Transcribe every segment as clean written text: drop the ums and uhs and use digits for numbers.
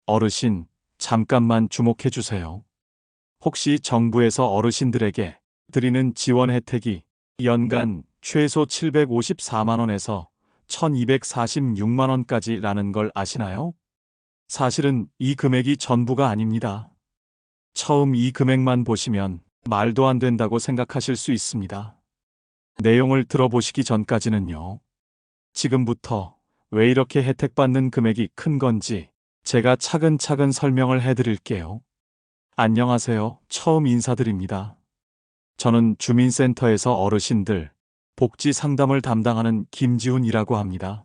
어르신, 잠깐만 주목해 주세요. 혹시 정부에서 어르신들에게 드리는 지원 혜택이 연간 최소 754만 원에서 1246만 원까지라는 걸 아시나요? 사실은 이 금액이 전부가 아닙니다. 처음 이 금액만 보시면 말도 안 된다고 생각하실 수 있습니다. 내용을 들어보시기 전까지는요. 지금부터 왜 이렇게 혜택받는 금액이 큰 건지 제가 차근차근 설명을 해드릴게요. 안녕하세요. 처음 인사드립니다. 저는 주민센터에서 어르신들 복지 상담을 담당하는 김지훈이라고 합니다.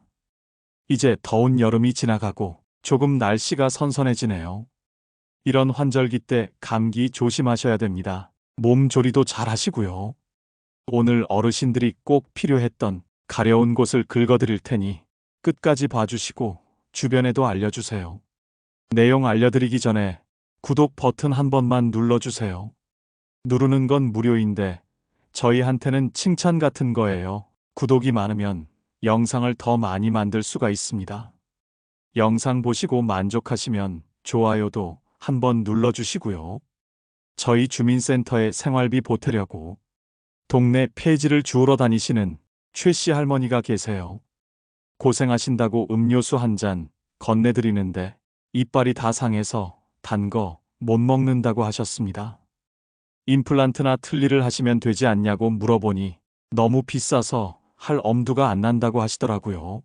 이제 더운 여름이 지나가고 조금 날씨가 선선해지네요. 이런 환절기 때 감기 조심하셔야 됩니다. 몸조리도 잘 하시고요. 오늘 어르신들이 꼭 필요했던 가려운 곳을 긁어드릴 테니 끝까지 봐주시고 주변에도 알려주세요. 내용 알려드리기 전에 구독 버튼 한 번만 눌러주세요. 누르는 건 무료인데 저희한테는 칭찬 같은 거예요. 구독이 많으면 영상을 더 많이 만들 수가 있습니다. 영상 보시고 만족하시면 좋아요도 한번 눌러주시고요. 저희 주민센터에 생활비 보태려고 동네 폐지를 주우러 다니시는 최씨 할머니가 계세요. 고생하신다고 음료수 한 잔 건네드리는데 이빨이 다 상해서 단 거 못 먹는다고 하셨습니다. 임플란트나 틀니를 하시면 되지 않냐고 물어보니 너무 비싸서 할 엄두가 안 난다고 하시더라고요.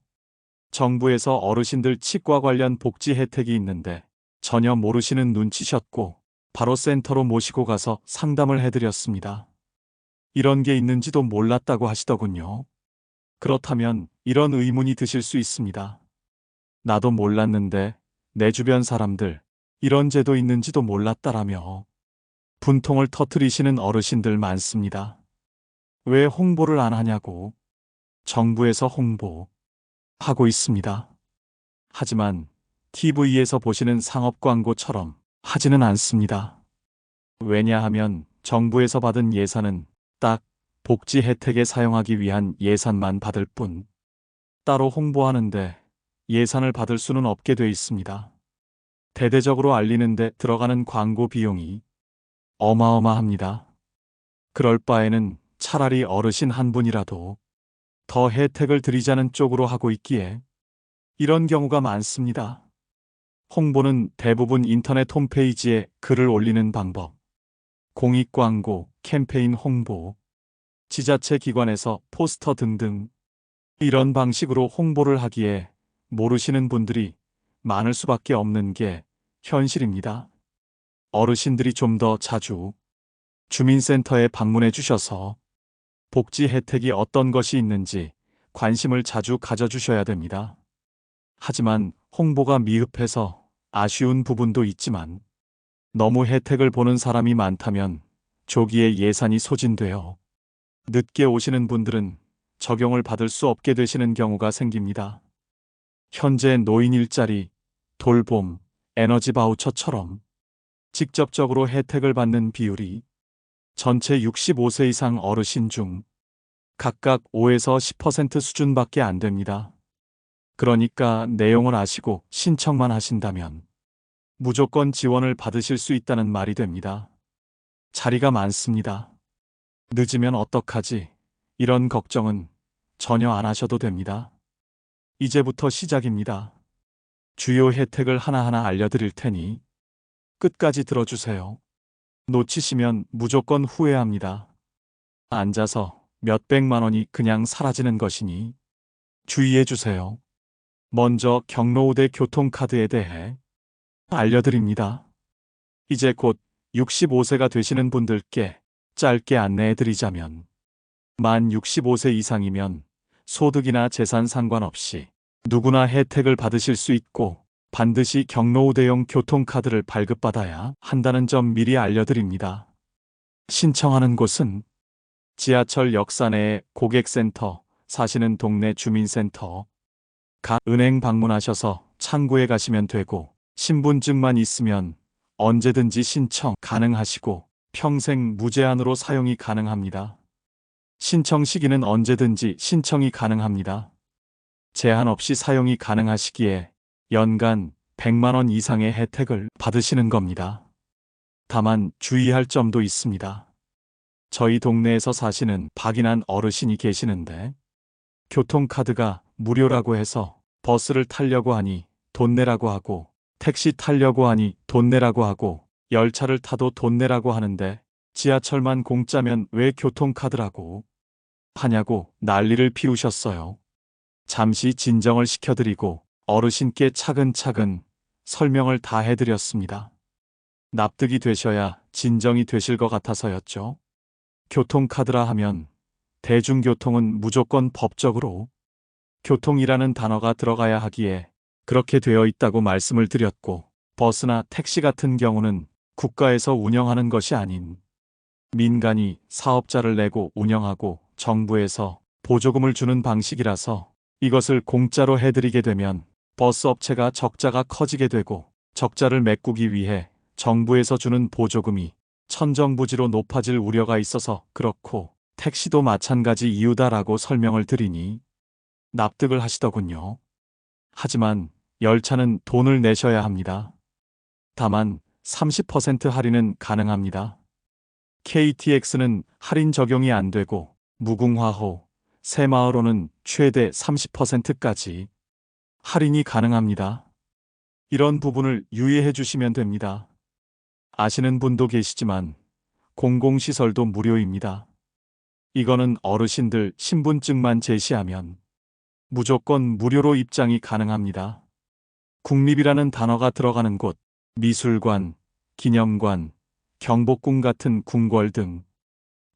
정부에서 어르신들 치과 관련 복지 혜택이 있는데 전혀 모르시는 눈치셨고 바로 센터로 모시고 가서 상담을 해드렸습니다. 이런 게 있는지도 몰랐다고 하시더군요. 그렇다면 이런 의문이 드실 수 있습니다. 나도 몰랐는데 내 주변 사람들 이런 제도 있는지도 몰랐다라며 분통을 터뜨리시는 어르신들 많습니다. 왜 홍보를 안 하냐고. 정부에서 홍보하고 있습니다. 하지만 TV에서 보시는 상업 광고처럼 하지는 않습니다. 왜냐하면 정부에서 받은 예산은 딱 복지 혜택에 사용하기 위한 예산만 받을 뿐 따로 홍보하는데 예산을 받을 수는 없게 돼 있습니다. 대대적으로 알리는데 들어가는 광고 비용이 어마어마합니다. 그럴 바에는 차라리 어르신 한 분이라도 더 혜택을 드리자는 쪽으로 하고 있기에 이런 경우가 많습니다. 홍보는 대부분 인터넷 홈페이지에 글을 올리는 방법, 공익광고, 캠페인 홍보, 지자체 기관에서 포스터 등등 이런 방식으로 홍보를 하기에 모르시는 분들이 많을 수밖에 없는 게 현실입니다. 어르신들이 좀 더 자주 주민센터에 방문해 주셔서 복지 혜택이 어떤 것이 있는지 관심을 자주 가져주셔야 됩니다. 하지만 홍보가 미흡해서 아쉬운 부분도 있지만 너무 혜택을 보는 사람이 많다면 조기에 예산이 소진되어 늦게 오시는 분들은 적용을 받을 수 없게 되시는 경우가 생깁니다. 현재 노인 일자리, 돌봄, 에너지 바우처처럼 직접적으로 혜택을 받는 비율이 전체 65세 이상 어르신 중 각각 5에서 10% 수준밖에 안 됩니다. 그러니까 내용을 아시고 신청만 하신다면 무조건 지원을 받으실 수 있다는 말이 됩니다. 자리가 많습니다. 늦으면 어떡하지? 이런 걱정은 전혀 안 하셔도 됩니다. 이제부터 시작입니다. 주요 혜택을 하나하나 알려드릴 테니 끝까지 들어주세요. 놓치시면 무조건 후회합니다. 앉아서 몇백만 원이 그냥 사라지는 것이니 주의해 주세요. 먼저 경로우대 교통카드에 대해 알려드립니다. 이제 곧 65세가 되시는 분들께 짧게 안내해 드리자면 만 65세 이상이면 소득이나 재산 상관없이 누구나 혜택을 받으실 수 있고 반드시 경로우대용 교통카드를 발급받아야 한다는 점 미리 알려드립니다. 신청하는 곳은 지하철 역사 내의 고객센터, 사시는 동네 주민센터, 은행 방문하셔서 창구에 가시면 되고 신분증만 있으면 언제든지 신청 가능하시고 평생 무제한으로 사용이 가능합니다. 신청 시기는 언제든지 신청이 가능합니다. 제한 없이 사용이 가능하시기에 연간 100만 원 이상의 혜택을 받으시는 겁니다. 다만 주의할 점도 있습니다. 저희 동네에서 사시는 박인한 어르신이 계시는데 교통카드가 무료라고 해서 버스를 타려고 하니 돈 내라고 하고 택시 타려고 하니 돈 내라고 하고 열차를 타도 돈 내라고 하는데 지하철만 공짜면 왜 교통카드라고 하냐고 난리를 피우셨어요. 잠시 진정을 시켜드리고 어르신께 차근차근 설명을 다 해드렸습니다. 납득이 되셔야 진정이 되실 것 같아서였죠. 교통카드라 하면 대중교통은 무조건 법적으로 교통이라는 단어가 들어가야 하기에 그렇게 되어 있다고 말씀을 드렸고, 버스나 택시 같은 경우는 국가에서 운영하는 것이 아닌 민간이 사업자를 내고 운영하고 정부에서 보조금을 주는 방식이라서 이것을 공짜로 해드리게 되면 버스 업체가 적자가 커지게 되고 적자를 메꾸기 위해 정부에서 주는 보조금이 천정부지로 높아질 우려가 있어서 그렇고 택시도 마찬가지 이유다라고 설명을 드리니 납득을 하시더군요. 하지만 열차는 돈을 내셔야 합니다. 다만 30% 할인은 가능합니다. KTX는 할인 적용이 안 되고 무궁화호, 새마을호는 최대 30%까지 할인이 가능합니다. 이런 부분을 유의해 주시면 됩니다. 아시는 분도 계시지만 공공시설도 무료입니다. 이거는 어르신들 신분증만 제시하면 무조건 무료로 입장이 가능합니다. 국립이라는 단어가 들어가는 곳, 미술관, 기념관, 경복궁 같은 궁궐 등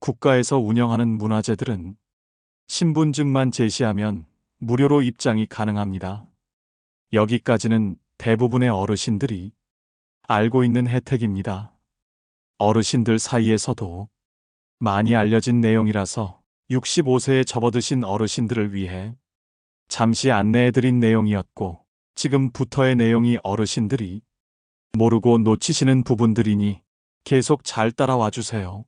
국가에서 운영하는 문화재들은 신분증만 제시하면 무료로 입장이 가능합니다. 여기까지는 대부분의 어르신들이 알고 있는 혜택입니다. 어르신들 사이에서도 많이 알려진 내용이라서 65세에 접어드신 어르신들을 위해 잠시 안내해드린 내용이었고, 지금부터의 내용이 어르신들이 모르고 놓치시는 부분들이니 계속 잘 따라와 주세요.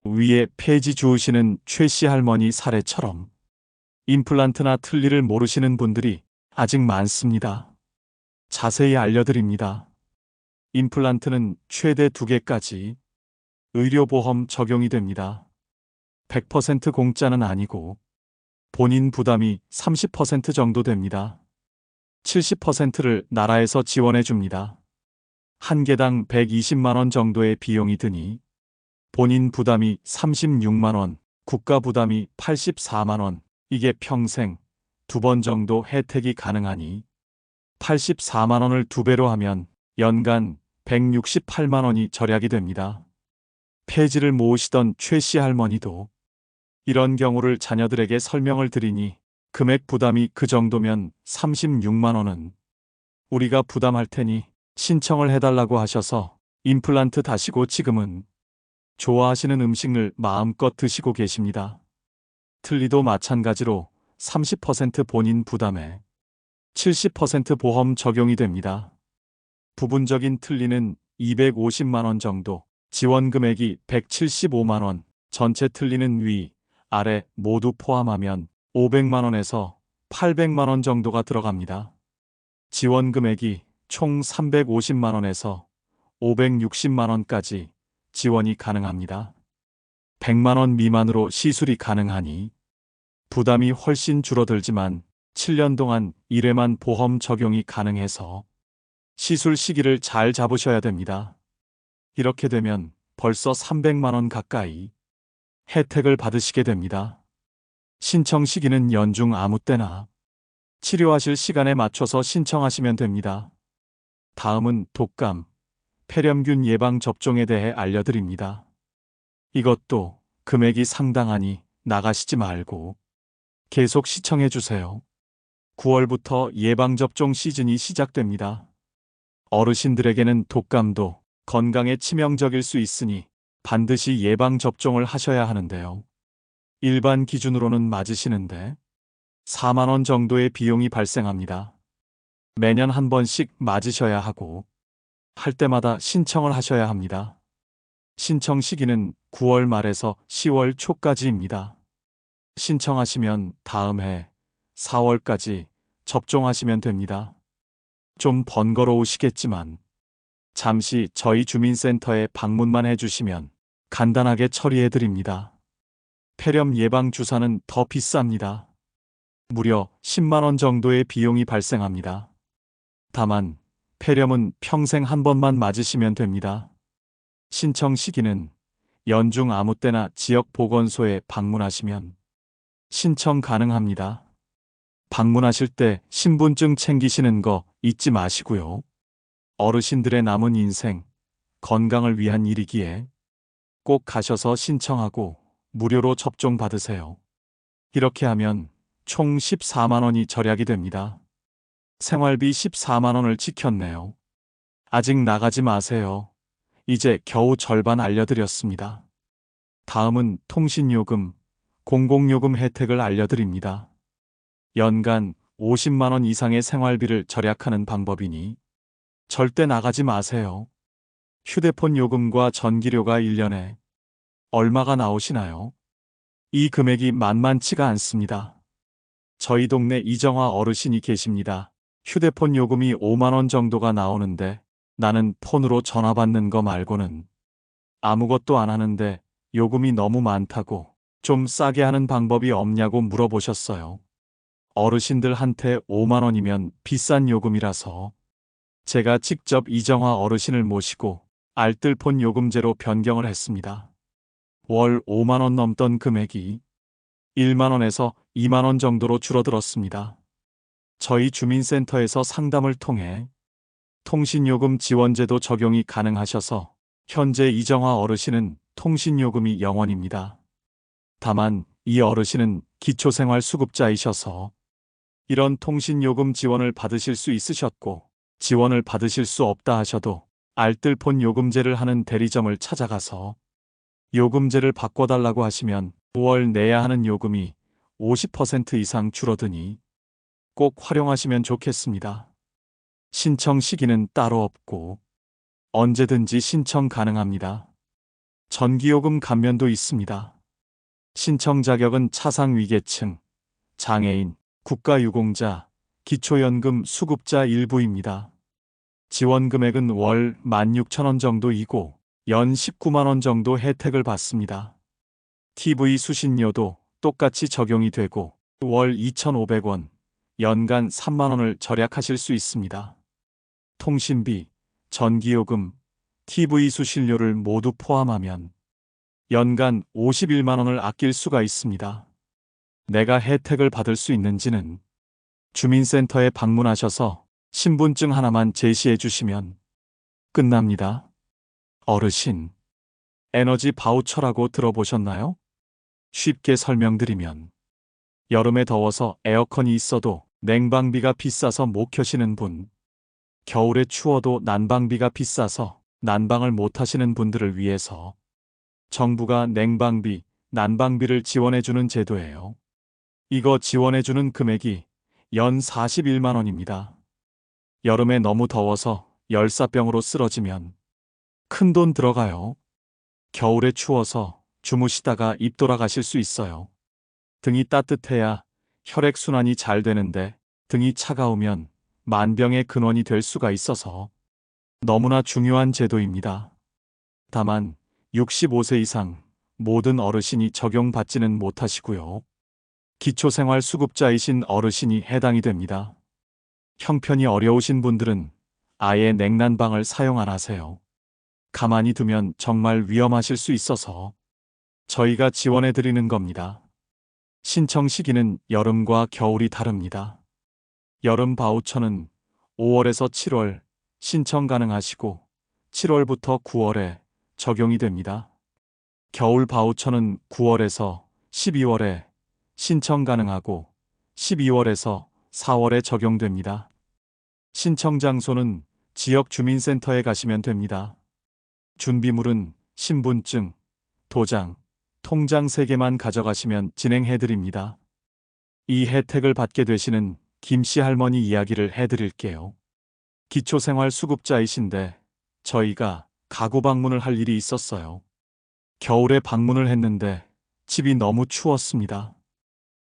위에 페이지 주우시는 최씨 할머니 사례처럼 임플란트나 틀니를 모르시는 분들이 아직 많습니다. 자세히 알려드립니다. 임플란트는 최대 2개까지 의료보험 적용이 됩니다. 100% 공짜는 아니고 본인 부담이 30% 정도 됩니다. 70%를 나라에서 지원해 줍니다. 한 개당 120만 원 정도의 비용이 드니 본인 부담이 36만 원, 국가 부담이 84만 원, 이게 평생 2번 정도 혜택이 가능하니 84만 원을 2배로 하면 연간 168만 원이 절약이 됩니다. 폐지를 모으시던 최씨 할머니도 이런 경우를 자녀들에게 설명을 드리니 금액 부담이 그 정도면 36만 원은 우리가 부담할 테니 신청을 해달라고 하셔서 임플란트 다시고 지금은 좋아하시는 음식을 마음껏 드시고 계십니다. 틀니도 마찬가지로 30% 본인 부담에 70% 보험 적용이 됩니다. 부분적인 틀니는 250만 원 정도, 지원 금액이 175만 원, 전체 틀니는 위, 아래 모두 포함하면 500만 원에서 800만 원 정도가 들어갑니다. 지원 금액이 총 350만 원에서 560만 원까지 지원이 가능합니다. 100만 원 미만으로 시술이 가능하니 부담이 훨씬 줄어들지만 7년 동안 1회만 보험 적용이 가능해서 시술 시기를 잘 잡으셔야 됩니다. 이렇게 되면 벌써 300만 원 가까이 혜택을 받으시게 됩니다. 신청 시기는 연중 아무 때나 치료하실 시간에 맞춰서 신청하시면 됩니다. 다음은 독감, 폐렴균 예방 접종에 대해 알려드립니다. 이것도 금액이 상당하니 나가시지 말고 계속 시청해 주세요. 9월부터 예방접종 시즌이 시작됩니다. 어르신들에게는 독감도 건강에 치명적일 수 있으니 반드시 예방접종을 하셔야 하는데요. 일반 기준으로는 맞으시는데 4만 원 정도의 비용이 발생합니다. 매년 한 번씩 맞으셔야 하고 할 때마다 신청을 하셔야 합니다. 신청 시기는 9월 말에서 10월 초까지입니다. 신청하시면 다음 해 4월까지 접종하시면 됩니다. 좀 번거로우시겠지만 잠시 저희 주민센터에 방문만 해주시면 간단하게 처리해드립니다. 폐렴 예방 주사는 더 비쌉니다. 무려 10만 원 정도의 비용이 발생합니다. 다만 폐렴은 평생 한 번만 맞으시면 됩니다. 신청 시기는 연중 아무 때나 지역 보건소에 방문하시면 신청 가능합니다. 방문하실 때 신분증 챙기시는 거 잊지 마시고요. 어르신들의 남은 인생, 건강을 위한 일이기에 꼭 가셔서 신청하고 무료로 접종 받으세요. 이렇게 하면 총 14만 원이 절약이 됩니다. 생활비 14만 원을 지켰네요. 아직 나가지 마세요. 이제 겨우 절반 알려드렸습니다. 다음은 통신요금, 공공요금 혜택을 알려드립니다. 연간 50만 원 이상의 생활비를 절약하는 방법이니 절대 나가지 마세요. 휴대폰 요금과 전기료가 1년에 얼마가 나오시나요? 이 금액이 만만치가 않습니다. 저희 동네 이정화 어르신이 계십니다. 휴대폰 요금이 5만 원 정도가 나오는데 나는 폰으로 전화 받는 거 말고는 아무것도 안 하는데 요금이 너무 많다고 좀 싸게 하는 방법이 없냐고 물어보셨어요. 어르신들한테 5만 원이면 비싼 요금이라서 제가 직접 이정화 어르신을 모시고 알뜰폰 요금제로 변경을 했습니다. 월 5만 원 넘던 금액이 1만 원에서 2만 원 정도로 줄어들었습니다. 저희 주민센터에서 상담을 통해 통신요금 지원제도 적용이 가능하셔서 현재 이정화 어르신은 통신요금이 0원입니다. 다만 이 어르신은 기초생활수급자이셔서 이런 통신요금 지원을 받으실 수 있으셨고 지원을 받으실 수 없다 하셔도 알뜰폰 요금제를 하는 대리점을 찾아가서 요금제를 바꿔달라고 하시면 5월 내야 하는 요금이 50% 이상 줄어드니 꼭 활용하시면 좋겠습니다. 신청 시기는 따로 없고 언제든지 신청 가능합니다. 전기요금 감면도 있습니다. 신청 자격은 차상위계층, 장애인, 국가유공자, 기초연금 수급자 일부입니다. 지원 금액은 월 16,000원 정도이고 연 19만 원 정도 혜택을 받습니다. TV 수신료도 똑같이 적용이 되고 월 2,500원, 연간 3만 원을 절약하실 수 있습니다. 통신비, 전기요금, TV 수신료를 모두 포함하면 연간 51만 원을 아낄 수가 있습니다. 내가 혜택을 받을 수 있는지는 주민센터에 방문하셔서 신분증 하나만 제시해 주시면 끝납니다. 어르신, 에너지 바우처라고 들어보셨나요? 쉽게 설명드리면 여름에 더워서 에어컨이 있어도 냉방비가 비싸서 못 켜시는 분, 겨울에 추워도 난방비가 비싸서 난방을 못 하시는 분들을 위해서 정부가 냉방비, 난방비를 지원해주는 제도예요. 이거 지원해주는 금액이 연 41만 원입니다. 여름에 너무 더워서 열사병으로 쓰러지면 큰돈 들어가요. 겨울에 추워서 주무시다가 입 돌아가실 수 있어요. 등이 따뜻해야 혈액순환이 잘 되는데 등이 차가우면 만병의 근원이 될 수가 있어서 너무나 중요한 제도입니다. 다만 65세 이상 모든 어르신이 적용받지는 못하시고요. 기초생활수급자이신 어르신이 해당이 됩니다. 형편이 어려우신 분들은 아예 냉난방을 사용 안 하세요. 가만히 두면 정말 위험하실 수 있어서 저희가 지원해 드리는 겁니다. 신청 시기는 여름과 겨울이 다릅니다. 여름 바우처는 5월에서 7월 신청 가능하시고 7월부터 9월에 적용이 됩니다. 겨울 바우처는 9월에서 12월에 신청 가능하고 12월에서 4월에 적용됩니다. 신청 장소는 지역 주민센터에 가시면 됩니다. 준비물은 신분증, 도장, 통장 3개만 가져가시면 진행해드립니다. 이 혜택을 받게 되시는 김씨 할머니 이야기를 해드릴게요. 기초생활수급자이신데 저희가 가구 방문을 할 일이 있었어요. 겨울에 방문을 했는데 집이 너무 추웠습니다.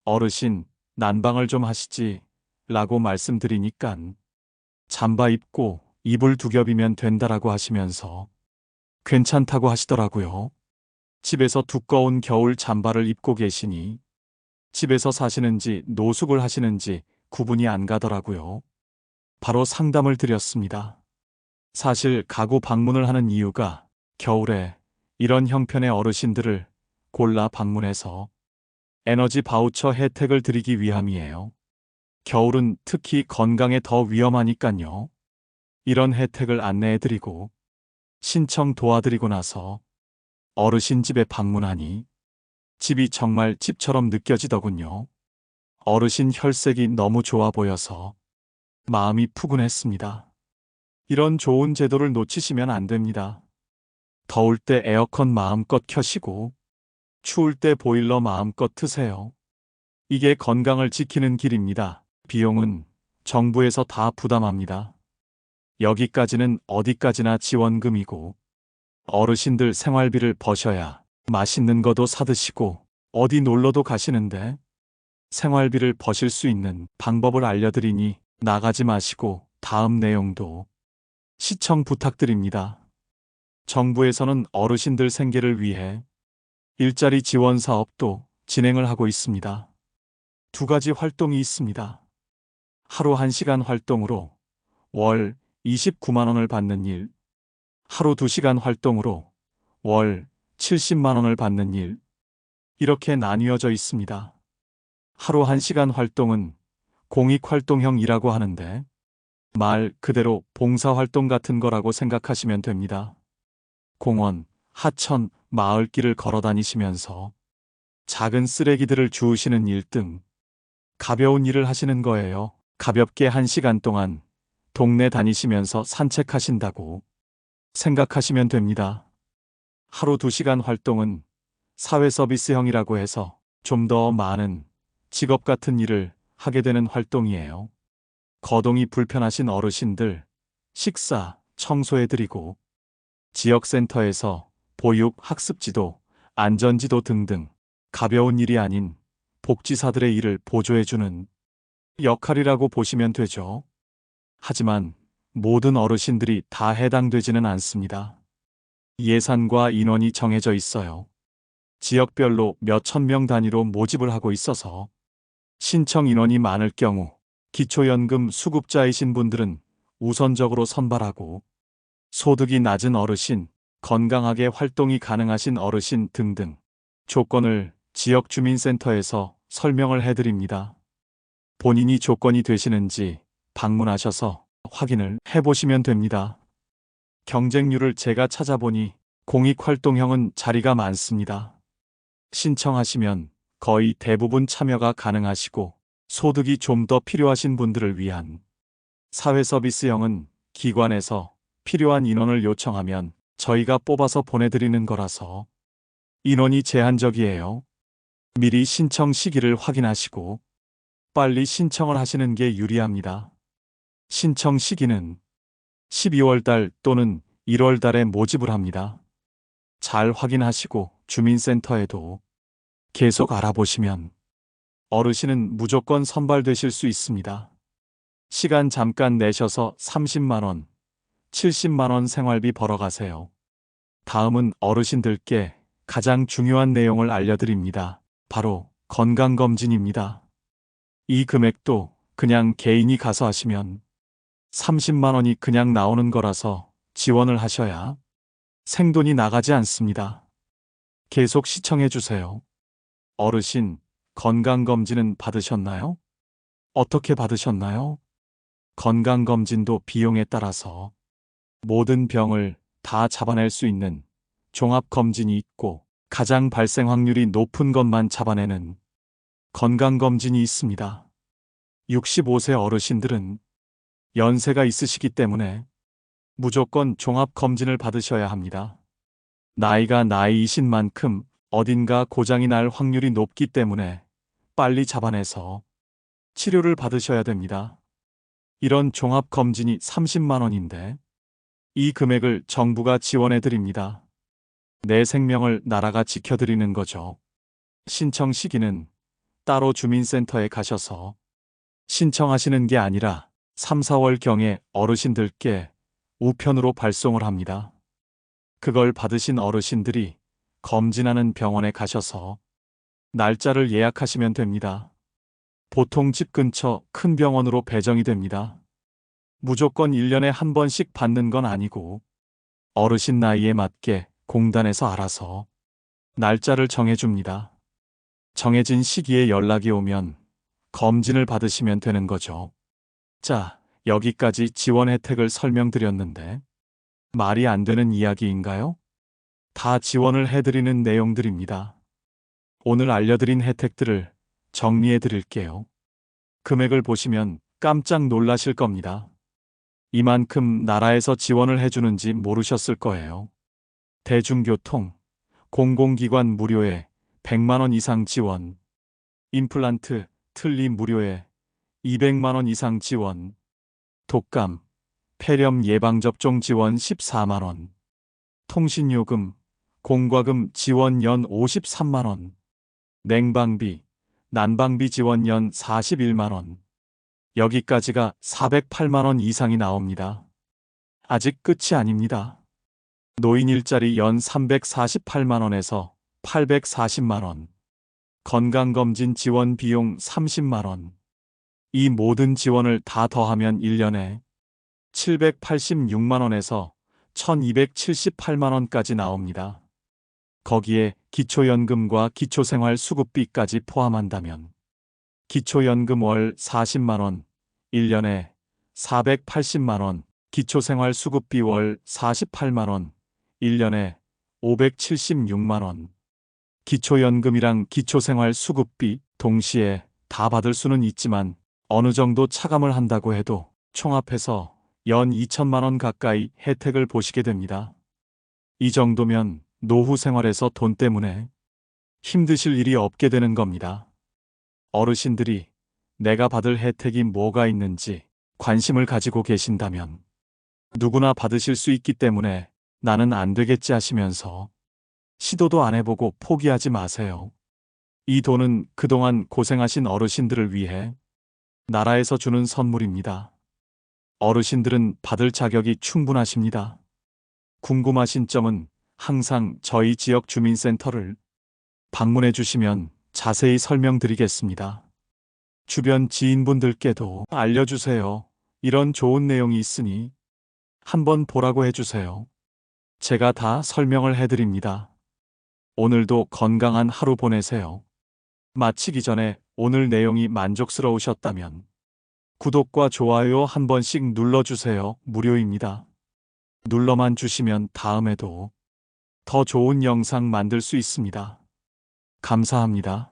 어르신, 난방을 좀 하시지 라고 말씀드리니깐 잠바 입고 이불 두 겹이면 된다라고 하시면서 괜찮다고 하시더라고요. 집에서 두꺼운 겨울 잠바를 입고 계시니 집에서 사시는지 노숙을 하시는지 구분이 안 가더라고요. 바로 상담을 드렸습니다. 사실 가구 방문을 하는 이유가 겨울에 이런 형편의 어르신들을 골라 방문해서 에너지 바우처 혜택을 드리기 위함이에요. 겨울은 특히 건강에 더 위험하니깐요. 이런 혜택을 안내해드리고 신청 도와드리고 나서 어르신 집에 방문하니 집이 정말 집처럼 느껴지더군요. 어르신 혈색이 너무 좋아 보여서 마음이 푸근했습니다. 이런 좋은 제도를 놓치시면 안 됩니다. 더울 때 에어컨 마음껏 켜시고 추울 때 보일러 마음껏 트세요. 이게 건강을 지키는 길입니다. 비용은 정부에서 다 부담합니다. 여기까지는 어디까지나 지원금이고 어르신들 생활비를 버셔야 맛있는 거도 사드시고 어디 놀러도 가시는데 생활비를 버실 수 있는 방법을 알려드리니 나가지 마시고 다음 내용도 시청 부탁드립니다. 정부에서는 어르신들 생계를 위해 일자리 지원 사업도 진행을 하고 있습니다. 두 가지 활동이 있습니다. 하루 1시간 활동으로 월 29만 원을 받는 일, 하루 2시간 활동으로 월 70만 원을 받는 일, 이렇게 나뉘어져 있습니다. 하루 1시간 활동은 공익활동형이라고 하는데 말 그대로 봉사활동 같은 거라고 생각하시면 됩니다. 공원, 하천, 마을길을 걸어 다니시면서 작은 쓰레기들을 주우시는 일 등 가벼운 일을 하시는 거예요. 가볍게 1시간 동안 동네 다니시면서 산책하신다고 생각하시면 됩니다. 하루 2시간 활동은 사회서비스형이라고 해서 좀 더 많은 직업 같은 일을 하게 되는 활동이에요. 거동이 불편하신 어르신들 식사, 청소해드리고 지역센터에서 보육, 학습지도, 안전지도 등등 가벼운 일이 아닌 복지사들의 일을 보조해주는 역할이라고 보시면 되죠. 하지만 모든 어르신들이 다 해당되지는 않습니다. 예산과 인원이 정해져 있어요. 지역별로 몇천 명 단위로 모집을 하고 있어서 신청 인원이 많을 경우 기초연금 수급자이신 분들은 우선적으로 선발하고 소득이 낮은 어르신, 건강하게 활동이 가능하신 어르신 등등 조건을 지역주민센터에서 설명을 해드립니다. 본인이 조건이 되시는지 방문하셔서 확인을 해보시면 됩니다. 경쟁률을 제가 찾아보니 공익활동형은 자리가 많습니다. 신청하시면 거의 대부분 참여가 가능하시고 소득이 좀 더 필요하신 분들을 위한 사회서비스형은 기관에서 필요한 인원을 요청하면 저희가 뽑아서 보내드리는 거라서 인원이 제한적이에요. 미리 신청 시기를 확인하시고 빨리 신청을 하시는 게 유리합니다. 신청 시기는 12월 달 또는 1월 달에 모집을 합니다. 잘 확인하시고 주민센터에도 계속 알아보시면 어르신은 무조건 선발되실 수 있습니다. 시간 잠깐 내셔서 30만 원, 70만 원 생활비 벌어가세요. 다음은 어르신들께 가장 중요한 내용을 알려드립니다. 바로 건강검진입니다. 이 금액도 그냥 개인이 가서 하시면 30만 원이 그냥 나오는 거라서 지원을 하셔야 생돈이 나가지 않습니다. 계속 시청해 주세요. 어르신, 건강검진은 받으셨나요? 어떻게 받으셨나요? 건강검진도 비용에 따라서 모든 병을 다 잡아낼 수 있는 종합검진이 있고 가장 발생 확률이 높은 것만 잡아내는 건강검진이 있습니다. 65세 어르신들은 연세가 있으시기 때문에 무조건 종합검진을 받으셔야 합니다. 나이가 나이이신 만큼 어딘가 고장이 날 확률이 높기 때문에 빨리 잡아내서 치료를 받으셔야 됩니다. 이런 종합검진이 30만 원인데 이 금액을 정부가 지원해 드립니다. 내 생명을 나라가 지켜드리는 거죠. 신청 시기는 따로 주민센터에 가셔서 신청하시는 게 아니라 3, 4월경에 어르신들께 우편으로 발송을 합니다. 그걸 받으신 어르신들이 검진하는 병원에 가셔서 날짜를 예약하시면 됩니다. 보통 집 근처 큰 병원으로 배정이 됩니다. 무조건 1년에 한 번씩 받는 건 아니고 어르신 나이에 맞게 공단에서 알아서 날짜를 정해줍니다. 정해진 시기에 연락이 오면 검진을 받으시면 되는 거죠. 자, 여기까지 지원 혜택을 설명드렸는데 말이 안 되는 이야기인가요? 다 지원을 해드리는 내용들입니다. 오늘 알려드린 혜택들을 정리해 드릴게요. 금액을 보시면 깜짝 놀라실 겁니다. 이만큼 나라에서 지원을 해주는지 모르셨을 거예요. 대중교통, 공공기관 무료에 100만 원 이상 지원, 임플란트, 틀니 무료에 200만 원 이상 지원, 독감, 폐렴 예방접종 지원 14만 원, 통신요금, 공과금 지원 연 53만 원, 냉방비, 난방비 지원 연 41만 원, 여기까지가 408만 원 이상이 나옵니다. 아직 끝이 아닙니다. 노인 일자리 연 348만 원에서 840만 원, 건강검진 지원 비용 30만 원, 이 모든 지원을 다 더하면 1년에 786만 원에서 1278만 원까지 나옵니다. 거기에 기초연금과 기초생활수급비까지 포함한다면 기초연금 월 40만 원, 1년에 480만 원, 기초생활수급비 월 48만 원, 1년에 576만 원. 기초연금이랑 기초생활수급비 동시에 다 받을 수는 있지만 어느 정도 차감을 한다고 해도 총합해서 연 2천만 원 가까이 혜택을 보시게 됩니다. 이 정도면 노후 생활에서 돈 때문에 힘드실 일이 없게 되는 겁니다. 어르신들이 내가 받을 혜택이 뭐가 있는지 관심을 가지고 계신다면 누구나 받으실 수 있기 때문에 나는 안 되겠지 하시면서 시도도 안 해보고 포기하지 마세요. 이 돈은 그동안 고생하신 어르신들을 위해 나라에서 주는 선물입니다. 어르신들은 받을 자격이 충분하십니다. 궁금하신 점은 항상 저희 지역 주민센터를 방문해 주시면 자세히 설명드리겠습니다. 주변 지인분들께도 알려주세요. 이런 좋은 내용이 있으니 한번 보라고 해주세요. 제가 다 설명을 해드립니다. 오늘도 건강한 하루 보내세요. 마치기 전에 오늘 내용이 만족스러우셨다면 구독과 좋아요 한 번씩 눌러주세요. 무료입니다. 눌러만 주시면 다음에도 더 좋은 영상 만들 수 있습니다. 감사합니다.